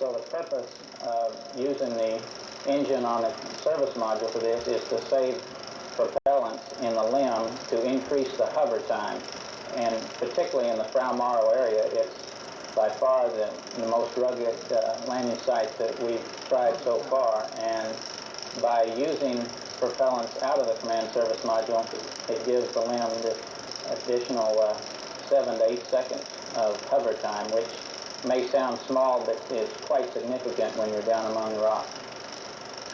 So the purpose of using the engine on the service module for this is to save propellants in the limb to increase the hover time. And particularly in the Frau Morrow area, it's by far the most rugged landing site that we've tried so far. And by using propellants out of the command service module, it gives the limb this additional 7 to 8 seconds of hover time, which may sound small, but is quite significant when you're down among the rocks.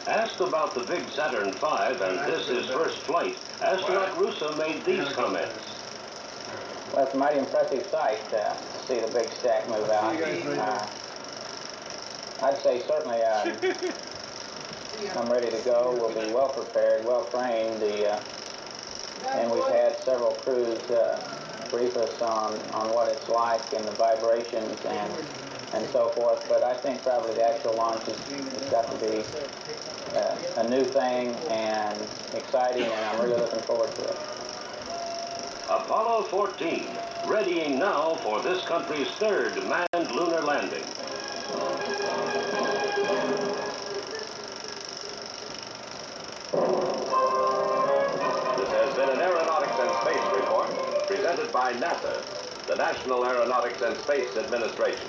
Asked about the big Saturn V and this is first flight, astronaut Russo made these comments. Well, it's a mighty impressive sight to see the big stack move out. I'd say certainly I'm ready to go. We'll be well prepared, well trained, and we've had several crews brief us on what it's like and the vibrations and so forth. But I think probably the actual launch has got to be a new thing and exciting, and I'm really looking forward to it. Apollo 14, readying now for this country's third manned lunar landing. This has been an Aeronautics and Space Report presented by NASA, the National Aeronautics and Space Administration.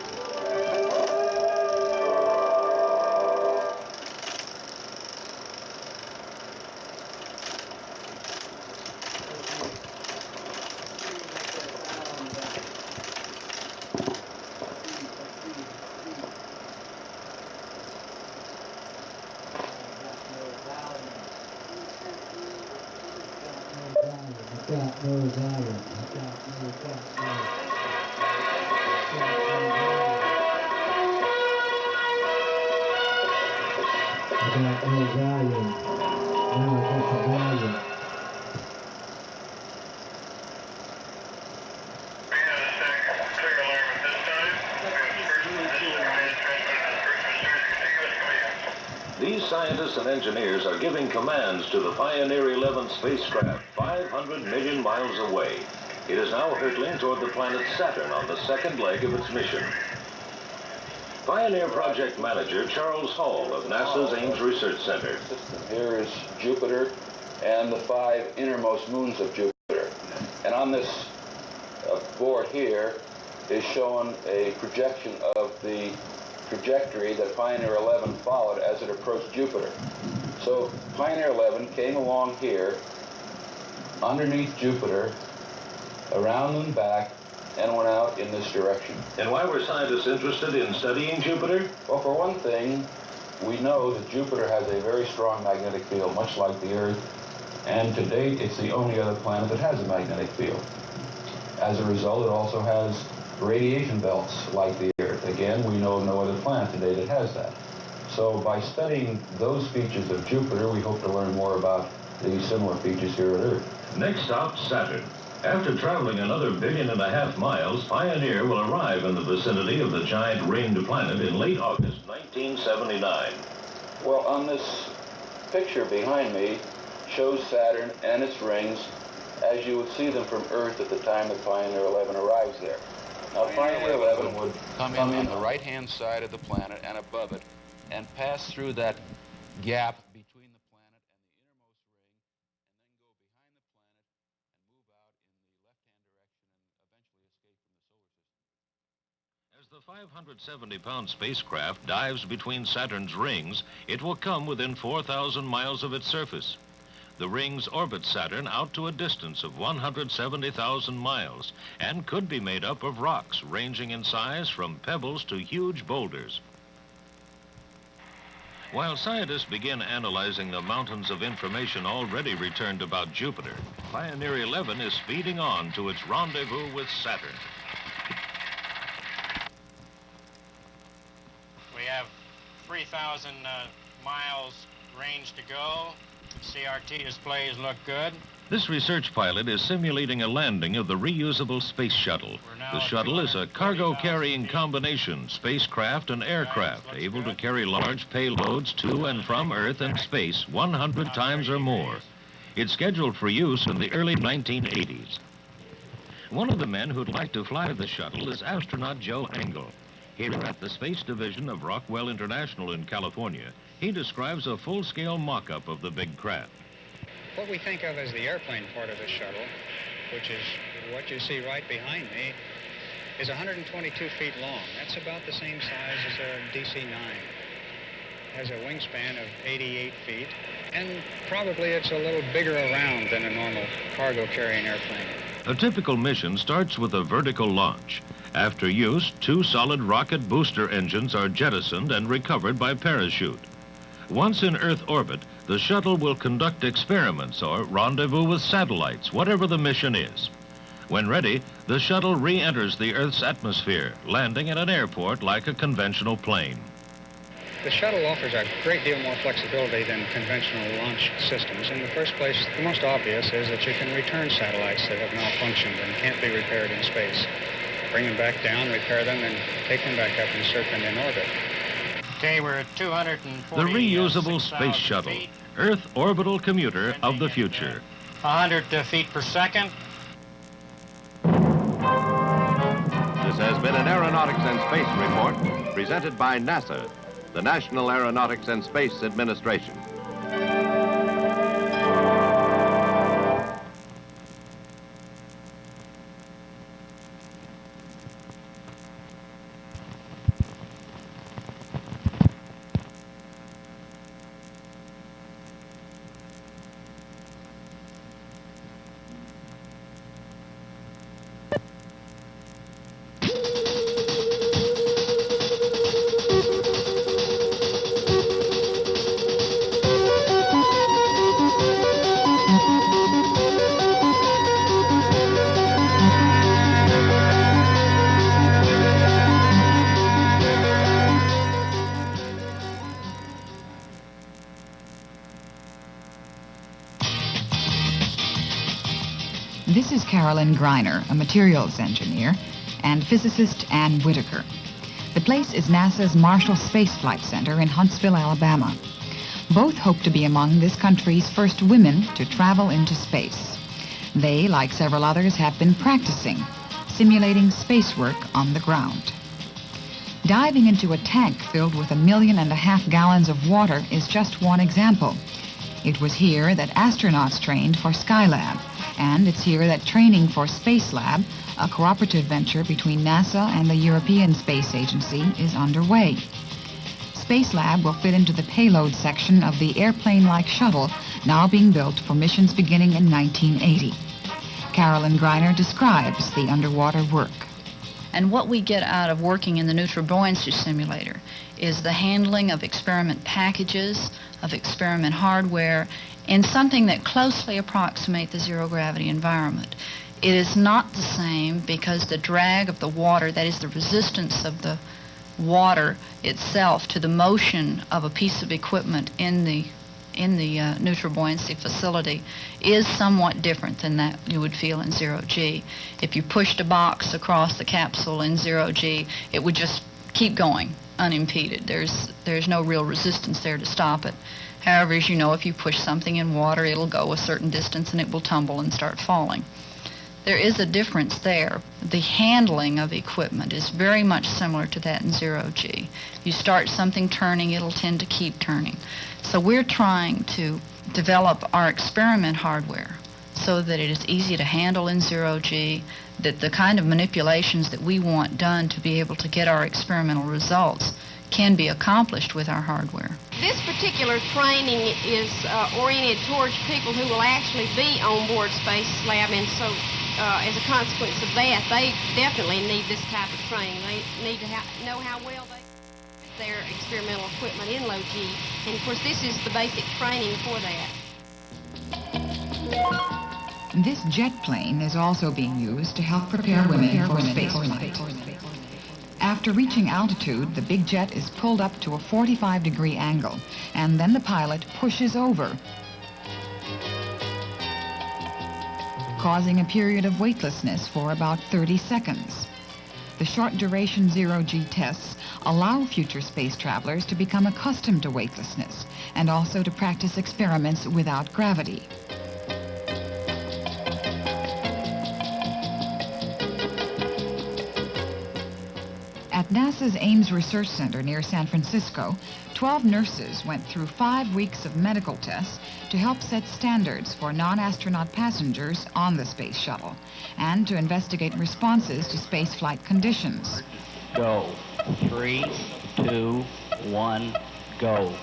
These scientists and engineers are giving commands to the Pioneer 11 spacecraft 500 million miles away. It is now hurtling toward the planet Saturn on the second leg of its mission. Pioneer Project Manager Charles Hall of NASA's Ames Research Center. Here is Jupiter and the 5 innermost moons of Jupiter. And on this board here is shown a projection of the trajectory that Pioneer 11 followed as it approached Jupiter. So Pioneer 11 came along here, underneath Jupiter, around and back, and went out in this direction. And why were scientists interested in studying Jupiter? Well, for one thing, we know that Jupiter has a very strong magnetic field, much like the Earth, and to date, it's the only other planet that has a magnetic field. As a result, it also has radiation belts like the Earth. Again, we know of no other planet today that has that. So by studying those features of Jupiter, we hope to learn more about the similar features here at Earth. Next stop, Saturn. After traveling another 1.5 billion miles, Pioneer will arrive in the vicinity of the giant ringed planet in late August 1979. Well, on this picture behind me shows Saturn and its rings as you would see them from Earth at the time that Pioneer 11 arrives there. Now, Pioneer 11 would come in on the right-hand side of the planet and above it and pass through that gap between the planet and the innermost ring, and then go behind the planet and move out in the left-hand direction and eventually escape from the solar system. As the 570-pound spacecraft dives between Saturn's rings, it will come within 4,000 miles of its surface. The rings orbit Saturn out to a distance of 170,000 miles and could be made up of rocks ranging in size from pebbles to huge boulders. While scientists begin analyzing the mountains of information already returned about Jupiter, Pioneer 11 is speeding on to its rendezvous with Saturn. We have 3,000 miles range to go. CRT displays look good. This research pilot is simulating a landing of the reusable space shuttle. The shuttle is a cargo-carrying combination, spacecraft and aircraft, able to carry large payloads to and from Earth and space 100 times or more. It's scheduled for use in the early 1980s. One of the men who'd like to fly the shuttle is astronaut Joe Engel. Here at the Space Division of Rockwell International in California, he describes a full-scale mock-up of the big craft. What we think of as the airplane part of the shuttle, which is what you see right behind me, is 122 feet long. That's about the same size as a DC-9. Has a wingspan of 88 feet, and probably it's a little bigger around than a normal cargo-carrying airplane. A typical mission starts with a vertical launch. After use, 2 solid rocket booster engines are jettisoned and recovered by parachute. Once in Earth orbit, the shuttle will conduct experiments or rendezvous with satellites, whatever the mission is. When ready, the shuttle re-enters the Earth's atmosphere, landing at an airport like a conventional plane. The shuttle offers a great deal more flexibility than conventional launch systems. In the first place, the most obvious is that you can return satellites that have malfunctioned and can't be repaired in space. Bring them back down, repair them, and take them back up and insert them in orbit. Okay, we're at 240. The reusable space shuttle, feet. Earth orbital commuter of the future. 100 feet per second. This has been an Aeronautics and Space Report presented by NASA, the National Aeronautics and Space Administration. This is Carolyn Greiner, a materials engineer, and physicist Ann Whitaker. The place is NASA's Marshall Space Flight Center in Huntsville, Alabama. Both hope to be among this country's first women to travel into space. They, like several others, have been practicing, simulating space work on the ground. Diving into a tank filled with 1.5 million gallons of water is just one example. It was here that astronauts trained for Skylab, and it's here that training for Spacelab, a cooperative venture between NASA and the European Space Agency, is underway. Spacelab will fit into the payload section of the airplane-like shuttle now being built for missions beginning in 1980. Carolyn Greiner describes the underwater work. And what we get out of working in the neutral buoyancy simulator is the handling of experiment packages, of experiment hardware, in something that closely approximates the zero-gravity environment. It is not the same because the drag of the water, that is the resistance of the water itself to the motion of a piece of equipment in the neutral buoyancy facility, is somewhat different than that you would feel in zero-G. If you pushed a box across the capsule in zero-G, it would just keep going unimpeded. There's no real resistance there to stop it. However, as you know, if you push something in water, it'll go a certain distance and it will tumble and start falling. There is a difference there. The handling of equipment is very much similar to that in zero-G. You start something turning, it'll tend to keep turning. So we're trying to develop our experiment hardware so that it is easy to handle in zero-G, that the kind of manipulations that we want done to be able to get our experimental results can be accomplished with our hardware. This particular training is oriented towards people who will actually be on board Spacelab, and so as a consequence of that, they definitely need this type of training. They need to know how well they use their experimental equipment in low G, and of course this is the basic training for that. This jet plane is also being used to help prepare women for space flight. After reaching altitude, the big jet is pulled up to a 45-degree angle, and then the pilot pushes over, causing a period of weightlessness for about 30 seconds. The short-duration zero-G tests allow future space travelers to become accustomed to weightlessness and also to practice experiments without gravity. At At NASA's Ames Research Center near San Francisco, 12 nurses went through 5 weeks of medical tests to help set standards for non-astronaut passengers on the space shuttle and to investigate responses to spaceflight conditions. Go. 3, 2, 1, go.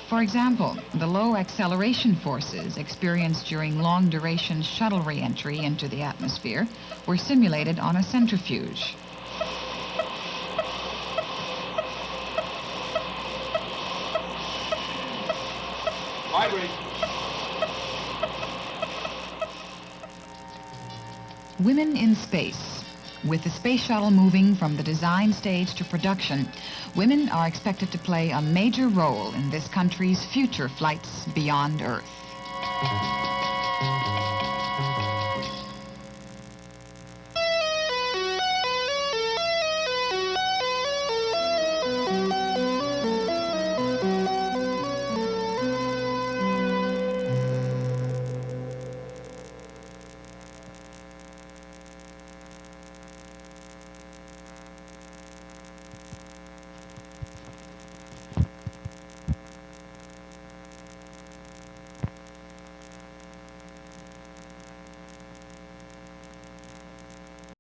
For example, the low acceleration forces experienced during long-duration shuttle re-entry into the atmosphere were simulated on a centrifuge. Women in space. With the space shuttle moving from the design stage to production, women are expected to play a major role in this country's future flights beyond Earth.